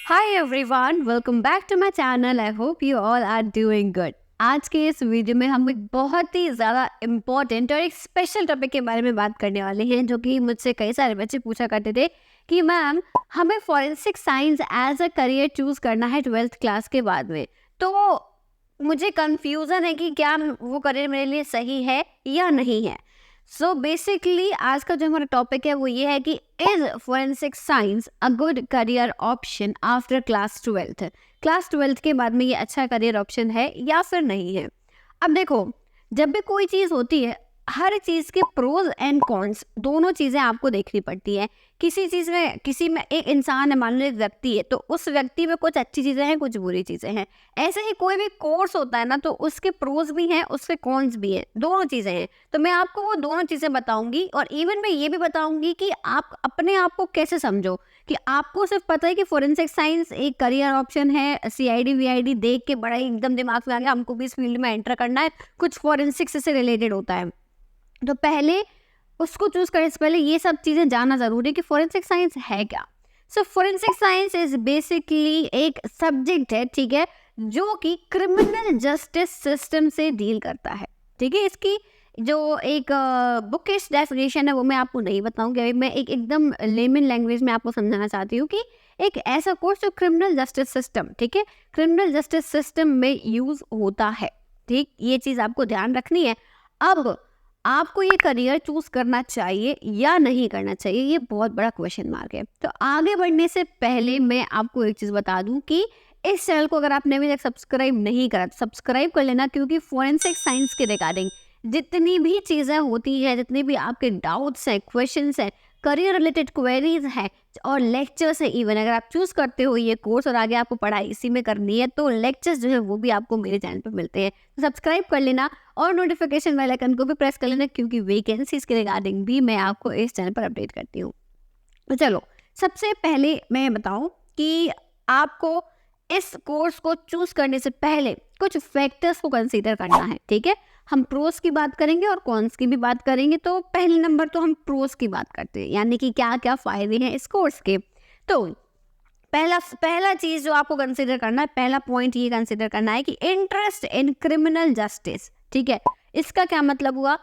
Hi everyone, welcome back to my channel. I hope you all are doing good. आज के इस video में हम एक बहुत ही ज़्यादा इम्पोर्टेंट और एक स्पेशल टॉपिक के बारे में बात करने वाले हैं, जो कि मुझसे कई सारे बच्चे पूछा करते थे कि मैम हमें forensic science as a career choose करना है 12th क्लास के बाद में। तो मुझे कन्फ्यूज़न है कि क्या वो करियर मेरे लिए सही है या नहीं है। सो बेसिकली आज का जो हमारा टॉपिक है वो ये है कि is forensic science a good career option after class 12th के बाद में ये अच्छा करियर ऑप्शन है या फिर नहीं है। अब देखो, जब भी कोई चीज़ होती है, हर चीज़ के प्रोज एंड कॉन्स दोनों चीज़ें आपको देखनी पड़ती है। किसी चीज़ में, किसी में एक इंसान है, मान लो एक व्यक्ति है, तो उस व्यक्ति में कुछ अच्छी चीज़ें हैं, कुछ बुरी चीज़ें हैं। ऐसे ही कोई भी कोर्स होता है ना, तो उसके प्रोज भी हैं, उसके कॉन्स भी हैं, दोनों चीज़ें हैं। तो मैं आपको वो दोनों चीज़ें बताऊंगी और इवन मैं ये भी बताऊंगी कि आप अपने आप को कैसे समझो कि आपको सिर्फ पता है कि फोरेंसिक साइंस एक करियर ऑप्शन है, सीआईडी वीआईडी देख के बड़ा ही एकदम दिमाग में आ गया हमको भी इस फील्ड में एंटर करना है, कुछ फोरेंसिक से रिलेटेड होता है। तो पहले उसको चूज करने से पहले ये सब चीज़ें जानना ज़रूरी है कि फोरेंसिक साइंस है क्या। सो फोरेंसिक साइंस इज बेसिकली एक सब्जेक्ट है, ठीक है, जो कि क्रिमिनल जस्टिस सिस्टम से डील करता है। ठीक है, इसकी जो एक बुकिश डेफिनेशन है वो मैं आपको नहीं बताऊंगी, अभी मैं एक एकदम लेमन लैंग्वेज में आपको समझाना चाहती हूँ कि एक ऐसा कोर्स जो क्रिमिनल जस्टिस सिस्टम, ठीक है, क्रिमिनल जस्टिस सिस्टम में यूज होता है। ठीक, ये चीज़ आपको ध्यान रखनी है। अब आपको ये करियर चूज करना चाहिए या नहीं करना चाहिए, ये बहुत बड़ा क्वेश्चन मार्क है। तो आगे बढ़ने से पहले मैं आपको एक चीज बता दूं कि इस चैनल को अगर आपने अभी तक सब्सक्राइब नहीं करा तो सब्सक्राइब कर लेना, क्योंकि फोरेंसिक साइंस के रिगार्डिंग जितनी भी चीजें होती हैं, जितने भी आपके डाउट्स हैं, क्वेश्चंस हैं, करियर रिलेटेड क्वेरीज हैं और लेक्चर्स है, इवन अगर आप चूज करते हो ये कोर्स और आगे आपको पढ़ाई इसी में करनी है, तो लेक्चर्स जो है वो भी आपको मेरे चैनल पर मिलते हैं। तो सब्सक्राइब कर लेना और नोटिफिकेशन वाले आइकन को भी प्रेस कर लेना, क्योंकि वैकेंसीज के रिगार्डिंग भी मैं आपको इस चैनल पर अपडेट करती हूँ। तो चलो, सबसे पहले मैं बताऊँ कि आपको इस कोर्स को चूज करने से पहले कुछ फैक्टर्स को कंसीडर करना है। ठीक है, हम प्रोस की बात करेंगे और कॉन्स की भी बात करेंगे। तो पहले नंबर तो हम प्रोस की बात करते हैं, यानी कि क्या क्या फायदे हैं इस कोर्स के। तो पहला चीज जो आपको कंसीडर करना है, पहला पॉइंट ये कंसीडर करना है कि इंटरेस्ट इन क्रिमिनल जस्टिस। ठीक है, इसका क्या मतलब हुआ,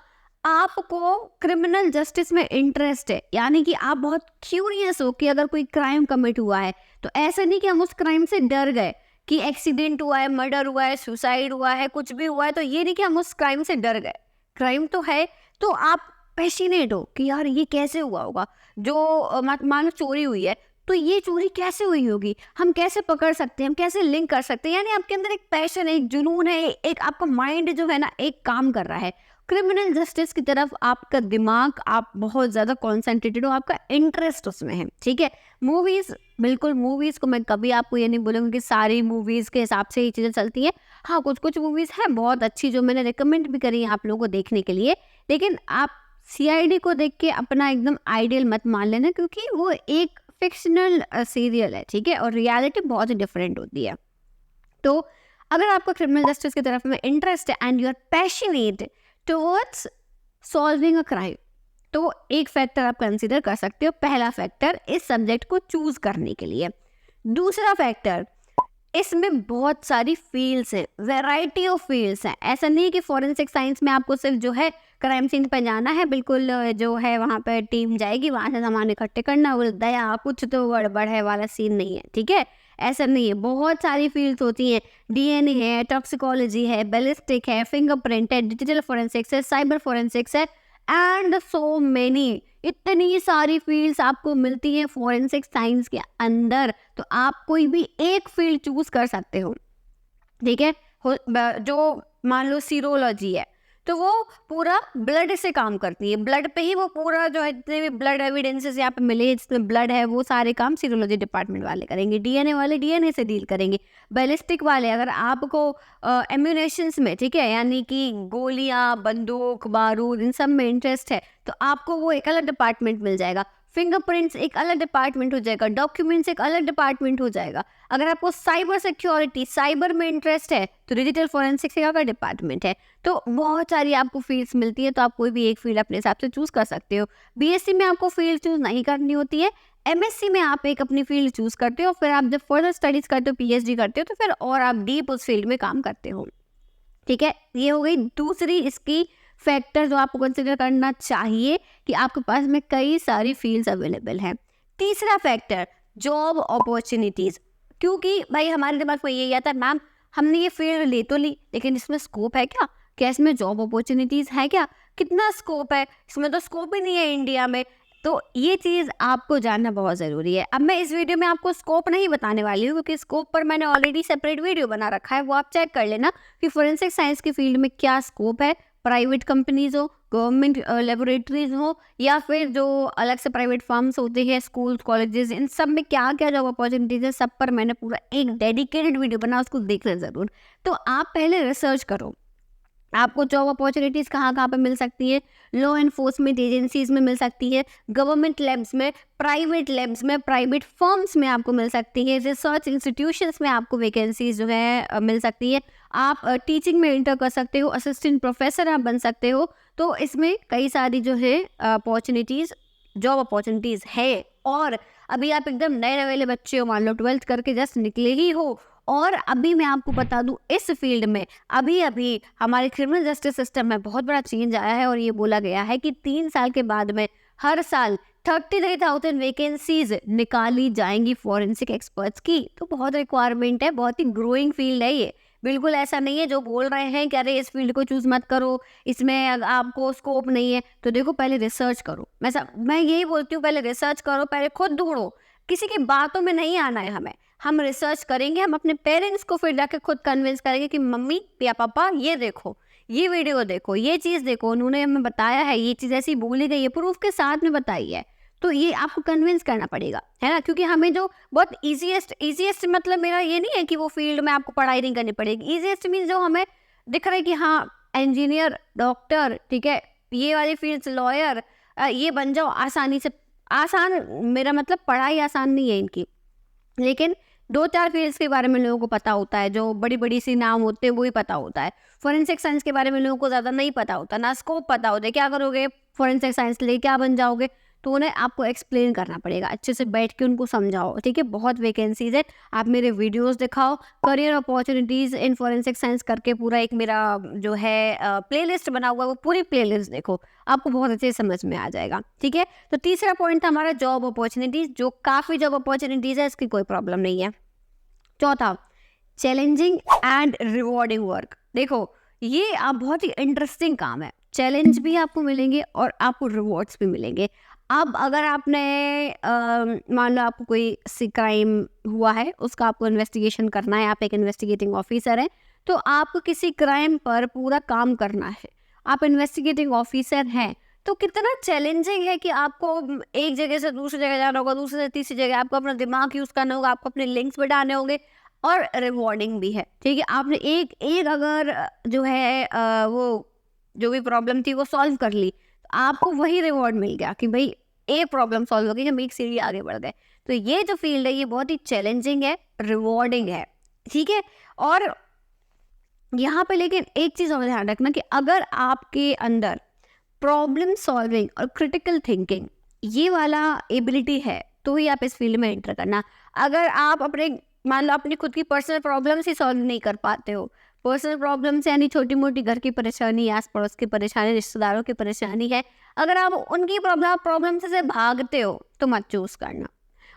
आपको क्रिमिनल जस्टिस में इंटरेस्ट है, यानी कि आप बहुत क्यूरियस हो कि अगर कोई क्राइम कमिट हुआ है, तो ऐसा नहीं कि हम उस क्राइम से डर गए कि एक्सीडेंट हुआ है, मर्डर हुआ है, सुसाइड हुआ है, कुछ भी हुआ है, तो ये नहीं कि हम उस क्राइम से डर गए। क्राइम तो है, तो आप पैशनेट हो कि यार ये कैसे हुआ होगा। जो मान लो चोरी हुई है, तो ये चोरी कैसे हुई होगी, हम कैसे पकड़ सकते हैं, हम कैसे लिंक कर सकते हैं, यानी आपके अंदर एक पैशन है, एक जुनून है, एक आपका माइंड जो है ना एक काम कर रहा है क्रिमिनल जस्टिस की तरफ, आपका दिमाग, आप बहुत ज़्यादा कॉन्सेंट्रेटेड हो, आपका इंटरेस्ट उसमें है। ठीक है, मूवीज़, बिल्कुल मूवीज़ को मैं कभी आपको ये नहीं बोलूँगी कि सारी मूवीज़ के हिसाब से ये चीज़ें चलती हैं। हाँ, कुछ कुछ मूवीज़ हैं बहुत अच्छी जो मैंने रिकमेंड भी करी है आप लोगों को देखने के लिए, लेकिन आप सीआईडी को देख के अपना एकदम आइडियल मत मान लेना, क्योंकि वो एक फिक्शनल सीरियल है। ठीक है, और रियलिटी बहुत ही डिफरेंट होती है। तो अगर आपको क्रिमिनल जस्टिस की तरफ में इंटरेस्ट है and you are passionate towards solving a crime, तो एक फैक्टर आप कंसीडर कर सकते हो, पहला फैक्टर इस सब्जेक्ट को चूज करने के लिए। दूसरा फैक्टर, इसमें बहुत सारी फील्ड्स हैं, वैरायटी ऑफ फील्ड्स हैं। ऐसा नहीं कि फॉरेंसिक साइंस में आपको सिर्फ जो है क्राइम सीन पर जाना है, बिल्कुल जो है वहाँ पर टीम जाएगी, वहाँ से सामान इकट्ठे करना, वो दया कुछ तो गड़बड़ है वाला सीन नहीं है। ठीक है, ऐसा नहीं है, बहुत सारी फील्ड्स होती हैं, डीएनए है, टॉक्सिकोलॉजी है, बैलिस्टिक है, फिंगरप्रिंट है, डिजिटल फोरेंसिक्स है, साइबर फोरेंसिक्स है एंड सो मेनी। इतनी सारी फील्ड्स आपको मिलती हैं फोरेंसिक साइंस के अंदर, तो आप कोई भी एक फील्ड चूज कर सकते हो। ठीक है, जो मान लो सीरोलॉजी है, तो वो पूरा ब्लड से काम करती है, ब्लड पे ही वो पूरा जो है जितने भी ब्लड एविडेंसेस यहाँ पे मिले जिसमें ब्लड है, वो सारे काम सीरोलॉजी डिपार्टमेंट वाले करेंगे, डीएनए वाले डीएनए से डील करेंगे, बैलिस्टिक वाले अगर आपको एम्यूनेशंस में, ठीक है, यानी कि गोलियां, बंदूक, बारूद, इन सब में इंटरेस्ट है, तो आपको वो एक अलग डिपार्टमेंट मिल जाएगा। फिंगरप्रिंट्स एक अलग डिपार्टमेंट हो जाएगा, डॉक्यूमेंट्स एक अलग डिपार्टमेंट हो जाएगा। अगर आपको साइबर सिक्योरिटी, साइबर में इंटरेस्ट है, तो डिजिटल फोरेंसिक्स का डिपार्टमेंट है। तो बहुत सारी आपको फील्ड्स मिलती है, तो आप कोई भी एक फील्ड अपने हिसाब से चूज कर सकते हो। बीएससी में आपको फील्ड चूज नहीं करनी होती है, एमएससी में आप एक अपनी फील्ड चूज़ करते हो, फिर आप जब फर्दर स्टडीज़ करते हो, पीएचडी करते हो, तो फिर और आप डीप उस फील्ड में काम करते हो। ठीक है, ये हो गई दूसरी इसकी फैक्टर जो आपको कंसिडर करना चाहिए कि आपके पास में कई सारी फील्ड्स अवेलेबल हैं। तीसरा फैक्टर, जॉब अपॉर्चुनिटीज़। क्योंकि भाई हमारे दिमाग में यही आता है, मैम हमने ये फील्ड ले तो ली, लेकिन इसमें स्कोप है क्या? क्या इसमें जॉब अपॉर्चुनिटीज़ है क्या? कितना स्कोप है? इसमें तो स्कोप ही नहीं है इंडिया में। तो ये चीज़ आपको जानना बहुत ज़रूरी है। अब मैं इस वीडियो में आपको स्कोप नहीं बताने वाली हूँ, क्योंकि स्कोप पर मैंने ऑलरेडी सेपरेट वीडियो बना रखा है, वो आप चेक कर लेना कि फोरेंसिक साइंस की फील्ड में क्या स्कोप है। प्राइवेट कंपनीज हो, गवर्नमेंट लेबोरेटरीज हो, या फिर जो अलग से प्राइवेट फर्म्स होते हैं, स्कूल कॉलेजेस, इन सब में क्या क्या जॉब अपॉर्चुनिटीज है, सब पर मैंने पूरा एक डेडिकेटेड वीडियो बना, उसको देखना ज़रूर। तो आप पहले रिसर्च करो, आपको जॉब अपॉर्चुनिटीज़ कहाँ कहाँ पे मिल सकती है। लॉ एनफोर्समेंट एजेंसीज में मिल सकती है, गवर्नमेंट लैब्स में, प्राइवेट फर्म्स में आपको मिल सकती है, रिसर्च इंस्टीट्यूशंस में आपको वैकेंसीज जो है मिल सकती है। आप टीचिंग में इंटर कर सकते हो, असिस्टेंट प्रोफेसर आप बन सकते हो। तो इसमें कई सारी जो है अपॉर्चुनिटीज़, जॉब अपॉर्चुनिटीज़ है। और अभी आप एकदम नए वाले बच्चे हो, मान लो 12th करके जस्ट निकले ही हो, और अभी मैं आपको बता दूं, इस फील्ड में अभी हमारे क्रिमिनल जस्टिस सिस्टम में बहुत बड़ा चेंज आया है, और ये बोला गया है कि 3 साल के बाद में हर साल 33,000 वैकेंसीज निकाली जाएंगी फॉरेंसिक एक्सपर्ट्स की। तो बहुत रिक्वायरमेंट है, बहुत ही ग्रोइंग फील्ड है ये। बिल्कुल ऐसा नहीं है जो बोल रहे हैं कि अरे इस फील्ड को चूज मत करो, इसमें आपको स्कोप नहीं है। तो देखो, पहले रिसर्च करो। मैं यही बोलती हूँ, पहले रिसर्च करो, पहले खुद ढूंढो, किसी की बातों में नहीं आना है हमें। हम रिसर्च करेंगे, हम अपने पेरेंट्स को फिर जाके खुद कन्विंस करेंगे कि मम्मी या पापा ये देखो, ये वीडियो देखो, ये चीज़ देखो, उन्होंने हमें बताया है, ये चीज़ ऐसी बोली गई है, प्रूफ के साथ में बताई है। तो ये आपको कन्विंस करना पड़ेगा, है ना। क्योंकि हमें जो बहुत ईजीएस्ट मतलब मेरा ये नहीं है कि वो फील्ड में आपको पढ़ाई नहीं करनी पड़ेगी। ईजीएस्ट मीन्स जो हमें दिख रहा है कि हाँ, इंजीनियर, डॉक्टर, ठीक है, ये वाली फील्ड, लॉयर, ये बन जाओ आसानी से। आसान, मेरा मतलब पढ़ाई आसान नहीं है इनकी, लेकिन 2-4 फील्ड्स के बारे में लोगों को पता होता है, जो बड़ी सी नाम होते हैं वही पता होता है। फोरेंसिक साइंस के बारे में लोगों को ज़्यादा नहीं पता होता, ना स्कोप पता होता है। क्या करोगे फोरेंसिक साइंस ले, क्या बन जाओगे? तो उन्हें आपको एक्सप्लेन करना पड़ेगा, अच्छे से बैठ के उनको समझाओ, ठीक है। बहुत वैकेंसीज है, आप मेरे वीडियोस दिखाओ, करियर अपॉर्चुनिटीज़ इन फोरेंसिक साइंस करके पूरा एक मेरा जो है प्लेलिस्ट बना हुआ है, वो पूरी प्लेलिस्ट देखो, आपको बहुत अच्छे से समझ में आ जाएगा, ठीक है। तो तीसरा पॉइंट था हमारा जॉब अपॉर्चुनिटीज़, जो काफ़ी जॉब अपॉर्चुनिटीज़ है, इसकी कोई प्रॉब्लम नहीं है। चौथा, चैलेंजिंग एंड रिवॉर्डिंग वर्क। देखो, ये आप बहुत ही इंटरेस्टिंग काम है, चैलेंज भी आपको मिलेंगे और आपको रिवॉर्ड्स भी मिलेंगे। अब अगर आपने मान लो आपको कोई सी क्राइम हुआ है, उसका आपको इन्वेस्टिगेशन करना है, आप एक इन्वेस्टिगेटिंग ऑफिसर हैं, तो आपको किसी क्राइम पर पूरा काम करना है, आप इन्वेस्टिगेटिंग ऑफिसर हैं, तो कितना चैलेंजिंग है कि आपको एक जगह से दूसरी जगह जाना होगा, दूसरी से तीसरी जगह, आपको अपना दिमाग यूज़ करना होगा, आपको अपने लिंक्स बढ़ाने होंगे, और रिवॉर्डिंग भी है, ठीक है। आपने एक अगर जो है वो जो भी प्रॉब्लम थी वो सॉल्व कर ली, तो आपको वही रिवॉर्ड मिल गया कि भाई एक प्रॉब्लम सॉल्व हो गई, हम एक सीढ़ी आगे बढ़ गए। तो ये जो फील्ड है, ये बहुत ही चैलेंजिंग है, रिवॉर्डिंग है, ठीक है। और यहाँ पे लेकिन एक चीज़ और ध्यान रखना कि अगर आपके अंदर प्रॉब्लम सॉल्विंग और क्रिटिकल थिंकिंग ये वाला एबिलिटी है, तो ही आप इस फील्ड में एंटर करना। अगर आप अपने मान लो अपनी खुद की पर्सनल प्रॉब्लम्स ही सॉल्व नहीं कर पाते हो, पर्सनल प्रॉब्लम्स यानी छोटी मोटी घर की परेशानी, आस पड़ोस की परेशानी, रिश्तेदारों की परेशानी है, अगर आप उनकी प्रॉब्लम से भागते हो तो मत चूज़ करना।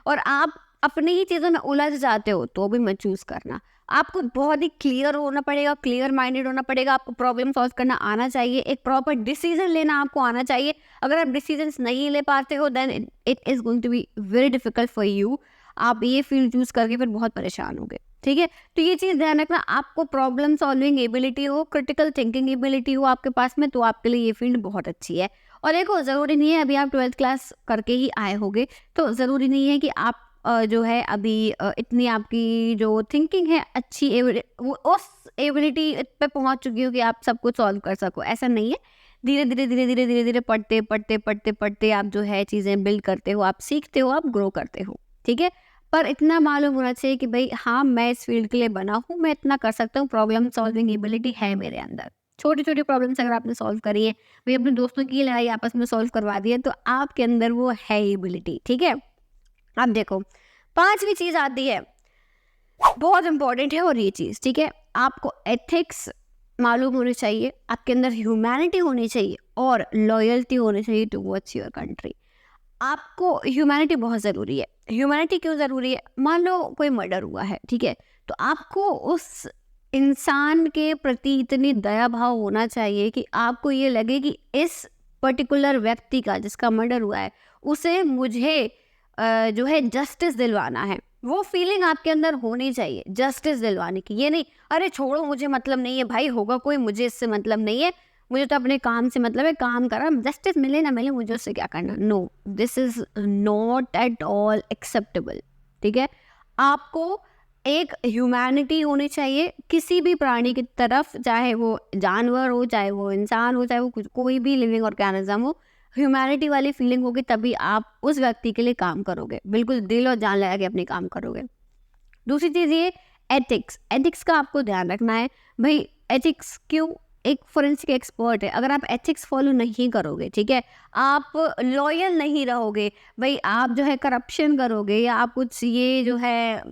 और आप अपनी ही चीज़ों में उलझ जाते हो तो भी मत चूज़ करना। आपको बहुत ही क्लियर होना पड़ेगा, क्लियर माइंडेड होना पड़ेगा, आपको प्रॉब्लम सॉल्व करना आना चाहिए, एक प्रॉपर डिसीजन लेना आपको आना चाहिए। अगर आप डिसीजंस नहीं ले पाते हो, then it is going to be very difficult for you. आप ये फील्ड चूज़ करके फिर बहुत परेशान होंगे, ठीक है। तो ये चीज़ ध्यान रखना, आपको प्रॉब्लम सॉल्विंग एबिलिटी हो, क्रिटिकल थिंकिंग एबिलिटी हो आपके पास में, तो आपके लिए ये फील्ड बहुत अच्छी है। और देखो, ज़रूरी नहीं है अभी आप 12th क्लास करके ही आए होगे, तो ज़रूरी नहीं है कि आप जो है अभी इतनी आपकी जो थिंकिंग है अच्छी, वो उस एबिलिटी पे पहुंच चुकी हो कि आप सब कुछ सॉल्व कर सको, ऐसा नहीं है। धीरे धीरे पढ़ते आप जो है चीज़ें बिल्ड करते हो, आप सीखते हो, आप ग्रो करते हो, ठीक है। पर इतना मालूम होना चाहिए कि भाई हाँ, मैं इस फील्ड के लिए बना हूँ, मैं इतना कर सकता हूँ, प्रॉब्लम सॉल्विंग एबिलिटी है मेरे अंदर। छोटी छोटी प्रॉब्लम्स अगर आपने सॉल्व करी है, भाई अपने दोस्तों की लड़ाई आपस में सॉल्व करवा दी है, तो आपके अंदर वो है एबिलिटी, ठीक है। अब देखो, पांचवी चीज आती है, बहुत इंपॉर्टेंट है और ये चीज, ठीक है, आपको एथिक्स मालूम होनी चाहिए, आपके अंदर ह्यूमैनिटी होनी चाहिए और लॉयल्टी होनी चाहिए टुवर्ड्स योर कंट्री। आपको ह्यूमैनिटी बहुत ज़रूरी है। ह्यूमैनिटी क्यों ज़रूरी है? मान लो कोई मर्डर हुआ है, ठीक है, तो आपको उस इंसान के प्रति इतनी दया भाव होना चाहिए कि आपको ये लगे कि इस पर्टिकुलर व्यक्ति का, जिसका मर्डर हुआ है, उसे मुझे जो है जस्टिस दिलवाना है। वो फीलिंग आपके अंदर होनी चाहिए जस्टिस दिलवाने की। ये नहीं अरे छोड़ो मुझे मतलब नहीं है भाई, होगा कोई, मुझे इससे मतलब नहीं है, मुझे तो अपने काम से मतलब है, काम करा, जस्टिस मिले ना मिले मुझे उससे क्या करना। No, this is not at all acceptable, ठीक है। आपको एक ह्यूमैनिटी होनी चाहिए किसी भी प्राणी की तरफ, चाहे वो जानवर हो, चाहे वो इंसान हो, चाहे वो कोई भी लिविंग ऑर्गेनिज्म हो। ह्यूमैनिटी वाली फीलिंग होगी तभी आप उस व्यक्ति के लिए काम करोगे, बिल्कुल दिल और जान लगा के अपने काम करोगे। दूसरी चीज़ ये एथिक्स, एथिक्स का आपको ध्यान रखना है भाई। एथिक्स क्यों? एक फोरेंसिक एक्सपर्ट है, अगर आप एथिक्स फॉलो नहीं करोगे, ठीक है, आप लॉयल नहीं रहोगे भाई, आप जो है करप्शन करोगे या आप कुछ ये जो है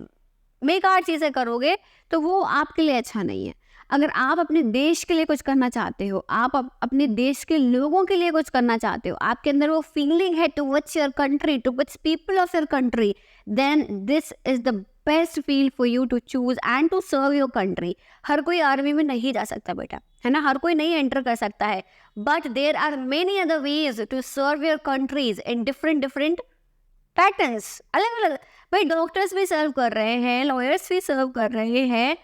बेकार चीज़ें करोगे, तो वो आपके लिए अच्छा नहीं है। अगर आप अपने देश के लिए कुछ करना चाहते हो, आप अपने देश के लोगों के लिए कुछ करना चाहते हो, आपके अंदर वो फीलिंग है towards your country, towards people of your country, then this is the best field for you to choose and to serve your country. हर कोई आर्मी में नहीं जा सकता बेटा, है ना, हर कोई नहीं एंटर कर सकता है, but there are many other ways to serve your countries in different different patterns, अलग अलग। भाई डॉक्टर्स भी सर्व कर रहे हैं, लॉयर्स भी सर्व कर रहे हैं,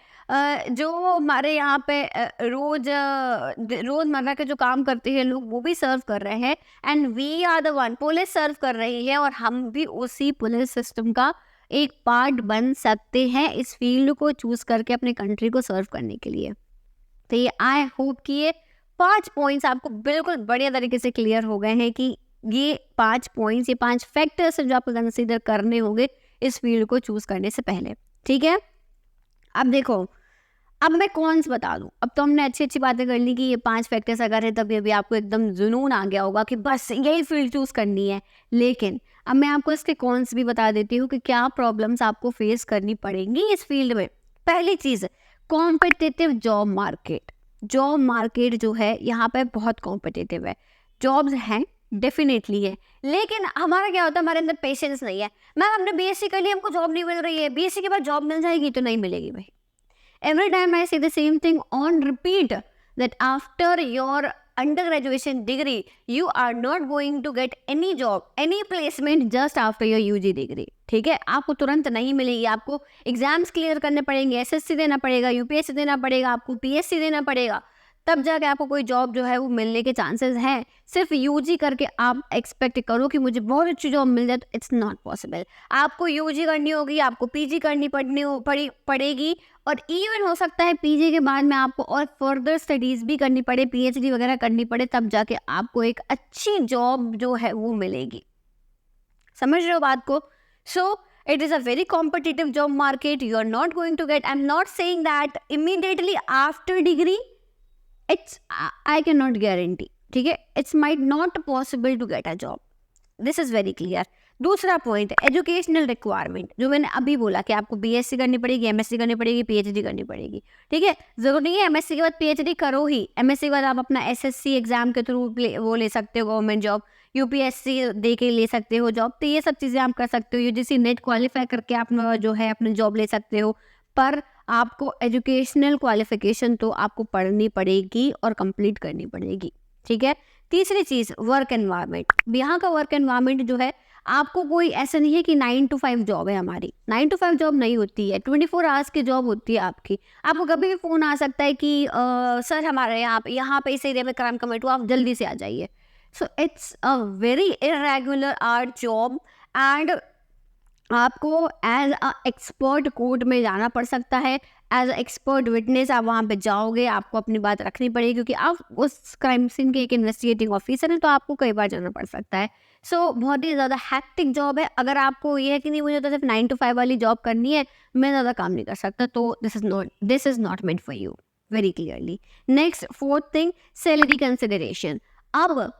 जो हमारे यहाँ पे रोजमर्रा के जो काम करते हैं लोग, वो भी सर्व कर रहे हैं। And we are the one, police serve कर रही है और हम भी उसी पुलिस सिस्टम का एक पार्ट बन सकते हैं इस फील्ड को चूज करके अपने कंट्री को सर्व करने के लिए। तो ये आई होप कि ये 5 पॉइंट्स आपको बिल्कुल बढ़िया तरीके से क्लियर हो गए हैं कि ये 5 पॉइंट्स, ये 5 फैक्टर्स जो आपको कंसीडर करने होंगे इस फील्ड को चूज करने से पहले, ठीक है। अब देखो, अब मैं कौन्स बता दूं। अब तो हमने अच्छी अच्छी बातें कर ली कि ये 5 फैक्टर्स अगर है तभी अभी आपको एकदम जुनून आ गया होगा कि बस यही फील्ड चूज करनी है। लेकिन अब मैं आपको इसके कॉन्स भी बता देती हूँ कि क्या प्रॉब्लम्स आपको फेस करनी पड़ेंगी इस फील्ड में। पहली चीज, competitive job market. Job market जो है यहाँ पे बहुत कॉम्पिटिटिव है, जॉब्स हैं डेफिनेटली है, लेकिन हमारा क्या होता है, हमारे अंदर पेशेंस नहीं है। मैम हमने बीएससी कर लिया, हमको जॉब नहीं मिल रही है, बीएससी के बाद जॉब मिल जाएगी, तो नहीं मिलेगी भाई। Every time I say the same thing on repeat, that after your undergraduation degree, you are not going to get any job, any placement just after your UG degree, ठीक है। आपको तुरंत नहीं मिलेगी, आपको एग्जाम्स क्लियर करने पड़ेंगे, SSC देना पड़ेगा, यूपीएससी देना पड़ेगा, आपको पीएससी देना पड़ेगा, तब जाके आपको कोई जॉब जो है वो मिलने के चांसेस हैं। सिर्फ यूजी करके आप एक्सपेक्ट करो कि मुझे बहुत अच्छी जॉब मिल जाए, तो इट्स नॉट पॉसिबल। आपको यूजी करनी होगी, आपको पीजी करनी पड़ेगी, और इवन हो सकता है पीजी के बाद में आपको और फर्दर स्टडीज भी करनी पड़े, पीएचडी वगैरह करनी पड़े, तब जाके आपको एक अच्छी जॉब जो है वो मिलेगी। समझ रहे हो बात को? सो it is a very competitive job market. You are not going to get, I'm not saying that immediately after degree, it's I cannot guarantee, ठीक है, it's might not possible to get a job, this is very clear। दूसरा point, educational requirement, जो मैंने अभी बोला कि आपको BSc करनी पड़ेगी, एमएससी करनी पड़ेगी, पीएचडी करनी पड़ेगी, ठीक है। जरूरी नहीं है एमएससी के बाद पीएचडी करो ही, एमएससी के बाद आप अपना एसएससी एग्जाम के थ्रू वो ले सकते हो गवर्नमेंट जॉब, यूपीएससी दे के ले सकते हो जॉब, तो ये सब चीज़ें आप कर सकते हो। यूजीसी नेट क्वालिफाई करके आप जो है अपनी जॉब ले सकते हो, पर आपको एजुकेशनल क्वालिफिकेशन तो आपको पढ़नी पड़ेगी और कंप्लीट करनी पड़ेगी, ठीक है। तीसरी चीज़, वर्क एनवायरनमेंट। यहाँ का वर्क एनवायरनमेट जो है, आपको कोई ऐसा नहीं है कि 9 to 5 जॉब है हमारी, 9 to 5 जॉब नहीं होती है, 24 आवर्स की जॉब होती है आपकी। आपको कभी भी फ़ोन आ सकता है कि सर हमारे यहाँ पे इस एरिया में क्राइम कमिट हुआ, आप जल्दी से आ जाइए। So it's a very irregular art job, and आपको एज अ एक्सपर्ट कोर्ट में जाना पड़ सकता है, एज अ एक्सपर्ट विटनेस आप वहाँ पे जाओगे, आपको अपनी बात रखनी पड़ेगी, क्योंकि आप उस क्राइम सीन के एक इन्वेस्टिगेटिंग ऑफिसर हैं, तो आपको कई बार जाना पड़ सकता है। सो बहुत ही ज़्यादा हैक्टिक जॉब है। अगर आपको ये है कि नहीं मुझे तो सिर्फ 9 to 5 वाली जॉब करनी है, मैं ज़्यादा काम नहीं कर सकता, तो this is not meant for you, very clearly. Next, fourth thing, salary consideration. अब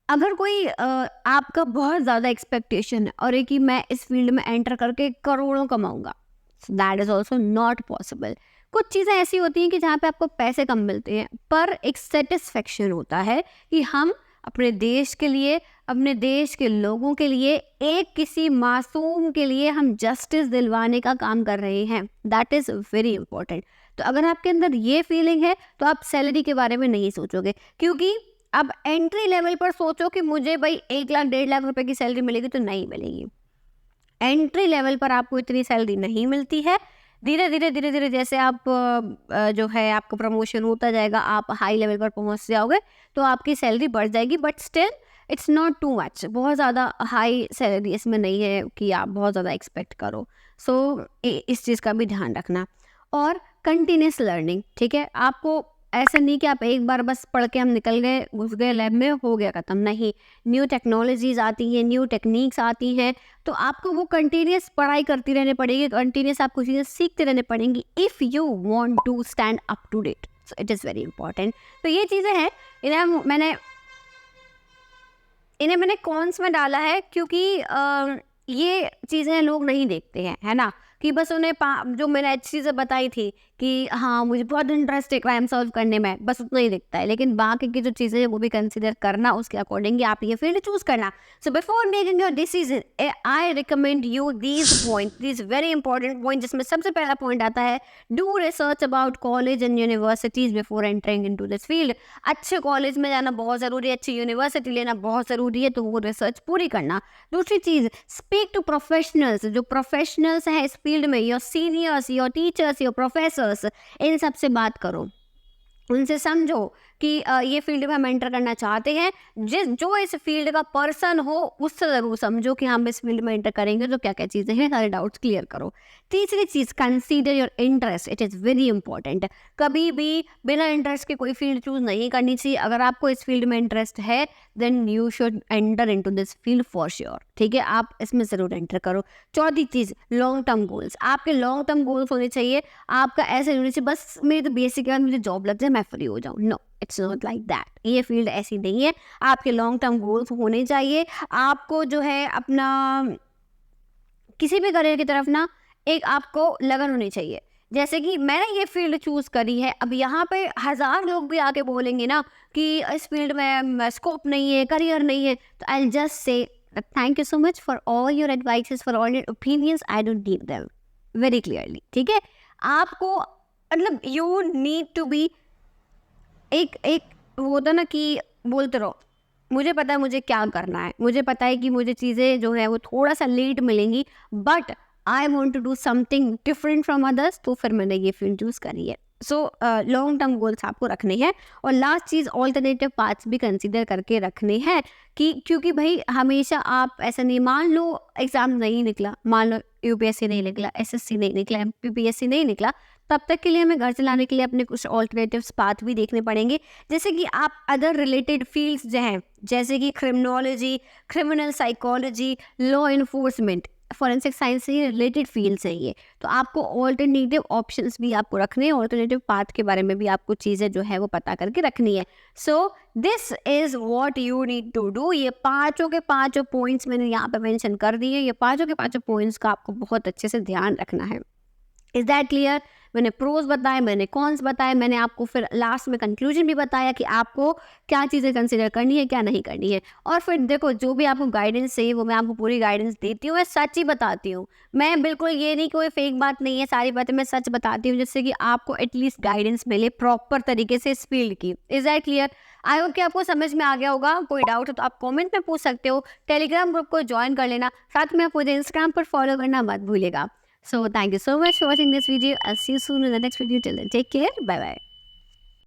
अगर कोई आपका बहुत ज़्यादा एक्सपेक्टेशन है और है कि मैं इस फील्ड में एंटर करके करोड़ों कमाऊंगा, that is also not possible. कुछ चीज़ें ऐसी होती हैं कि जहाँ पे आपको पैसे कम मिलते हैं पर एक सेटिस्फेक्शन होता है कि हम अपने देश के लिए, अपने देश के लोगों के लिए, एक किसी मासूम के लिए हम जस्टिस दिलवाने का काम कर रहे हैं। That is very important. तो अगर आपके अंदर ये फीलिंग है तो आप सैलरी के बारे में नहीं सोचोगे, क्योंकि अब एंट्री लेवल पर सोचो कि मुझे भाई 1 लाख 1.5 लाख रुपए की सैलरी मिलेगी, तो नहीं मिलेगी। एंट्री लेवल पर आपको इतनी सैलरी नहीं मिलती है। धीरे धीरे धीरे धीरे जैसे आप जो है आपका प्रमोशन होता जाएगा, आप हाई लेवल पर पहुंच जाओगे तो आपकी सैलरी बढ़ जाएगी, but still it's not too much. बहुत ज़्यादा हाई सैलरी इसमें नहीं है कि आप बहुत ज़्यादा एक्सपेक्ट करो। सो इस चीज़ का भी ध्यान रखना। और कंटिन्यूस लर्निंग, ठीक है। आपको ऐसा नहीं कि आप एक बार बस पढ़ के हम निकल गए, घुस गए लैब में, हो गया ख़त्म। नहीं, न्यू टेक्नोलॉजीज आती हैं, न्यू टेक्निक्स आती हैं, तो आपको वो कंटिन्यूस पढ़ाई करती रहनी पड़ेगी, कंटिन्यूस आपको चीज़ें सीखते रहने पड़ेंगी if you want to stand up to date. So it is very important. तो ये चीज़ें हैं, इन्हें मैंने कॉन्स में डाला है क्योंकि ये चीज़ें लोग नहीं देखते हैं, है ना, कि बस उन्हें जो मैंने चीज़ें बताई थी कि हाँ मुझे बहुत इंटरेस्ट है क्राइम सॉल्व करने में, बस उतना ही दिखता है। लेकिन बाकी की जो चीज़ें हैं वो भी कंसिडर करना, उसके अकॉर्डिंग आप ये फील्ड चूज करना। So before making your decision I recommend you these point, these very important point, जिसमें सबसे पहला पॉइंट आता है do research about college and universities before entering into this field. अच्छे कॉलेज में जाना बहुत ज़रूरी है, अच्छी यूनिवर्सिटी लेना बहुत ज़रूरी है, तो वो रिसर्च पूरी करना। दूसरी चीज़, स्पीक टू प्रोफेशनल्स, जो प्रोफेशनल्स हैं इस फील्ड में, your seniors, your teachers, your professors, इन सब से बात करो, उनसे समझो कि ये फील्ड में हम एंटर करना चाहते हैं। जो इस फील्ड का पर्सन हो उससे ज़रूर समझो कि हम इस फील्ड में एंटर करेंगे तो क्या क्या चीज़ें हैं, सारे डाउट्स क्लियर करो। तीसरी चीज़, consider your interest, it is very important. कभी भी बिना इंटरेस्ट के कोई फील्ड चूज नहीं करनी चाहिए। अगर आपको इस फील्ड में इंटरेस्ट है then you should enter into this field for sure, ठीक है, आप इसमें ज़रूर एंटर करो। चौथी चीज़, लॉन्ग टर्म गोल्स, आपके लॉन्ग टर्म गोल्स होने चाहिए। आपका ऐसे होने चाहिए बस मेरी तो बेसिक है, मुझे जॉब लग जाए मैं फ्री हो जाऊँ, no, it's not like that. ये फील्ड ऐसी नहीं है। आपके लॉन्ग टर्म गोल्स होने चाहिए। आपको जो है अपना किसी भी करियर की तरफ ना एक आपको लगन होनी चाहिए। जैसे कि मैंने ये फील्ड चूज करी है, अब यहाँ पे 1000 लोग भी आके बोलेंगे ना कि इस फील्ड में स्कोप नहीं है, करियर नहीं है, तो I just say thank you so much for all your advices, for all your opinions, I don't need them, very clearly, ठीक है। आपको मतलब यू नीड टू बी एक एक वो होता ना कि बोलते रहो मुझे पता है मुझे क्या करना है, मुझे पता है कि मुझे चीज़ें जो है वो थोड़ा सा लेट मिलेंगी, but I want to do something different from others, तो फिर मैंने ये फील्ड चूज़ करी है। सो लॉन्ग टर्म गोल्स आपको रखने हैं। और लास्ट चीज़, ऑल्टरनेटिव पाथ्स भी कंसीडर करके रखने हैं कि क्योंकि भाई हमेशा आप ऐसा नहीं, मान लो एग्ज़ाम नहीं निकला, मान लो यूपीएससी नहीं निकला, एसएससी नहीं निकला, एमपीपीएससी नहीं निकला, तब तक के लिए हमें घर चलाने के लिए अपने कुछ ऑल्टरनेटिव्स पाथ भी देखने पड़ेंगे। जैसे कि आप अदर रिलेटेड फील्ड्स जो हैं, जैसे कि criminology, criminal psychology, law enforcement, forensic science से रिलेटेड फील्ड्स है ये, तो आपको ऑल्टरनेटिव ऑप्शंस भी आपको रखने हैं, ऑल्टरनेटिव पाथ के बारे में भी आपको चीज़ें जो है वो पता करके रखनी है। So this is what you need to do. ये पाँचों के पाँचों पॉइंट्स मैंने यहाँ पे मेंशन कर दिए। ये पाँचों के पाँचों पॉइंट्स का आपको बहुत अच्छे से ध्यान रखना है। Is that clear? मैंने प्रोज बताए, मैंने कॉन्स बताए, मैंने आपको फिर लास्ट में कंक्लूजन भी बताया कि आपको क्या चीज़ें कंसिडर करनी है, क्या नहीं करनी है। और फिर देखो जो भी आपको गाइडेंस चाहिए वो मैं आपको पूरी गाइडेंस देती हूँ, मैं सच ही बताती हूँ। मैं बिल्कुल ये नहीं, कोई फेक बात नहीं है, सारी बातें मैं सच बताती हूँ, जिससे कि आपको एटलीस्ट गाइडेंस मिले प्रॉपर तरीके से इस फील्ड की। Is that clear? I hope कि आपको समझ में आ गया होगा। कोई डाउट हो तो आप कमेंट में पूछ सकते हो। टेलीग्राम ग्रुप को ज्वाइन कर लेना, साथ में आप मुझे इंस्टाग्राम पर फॉलो करना मत भूलिएगा। So thank you so much for watching this video. I'll see you soon in the next video. Till then, take care. Bye bye.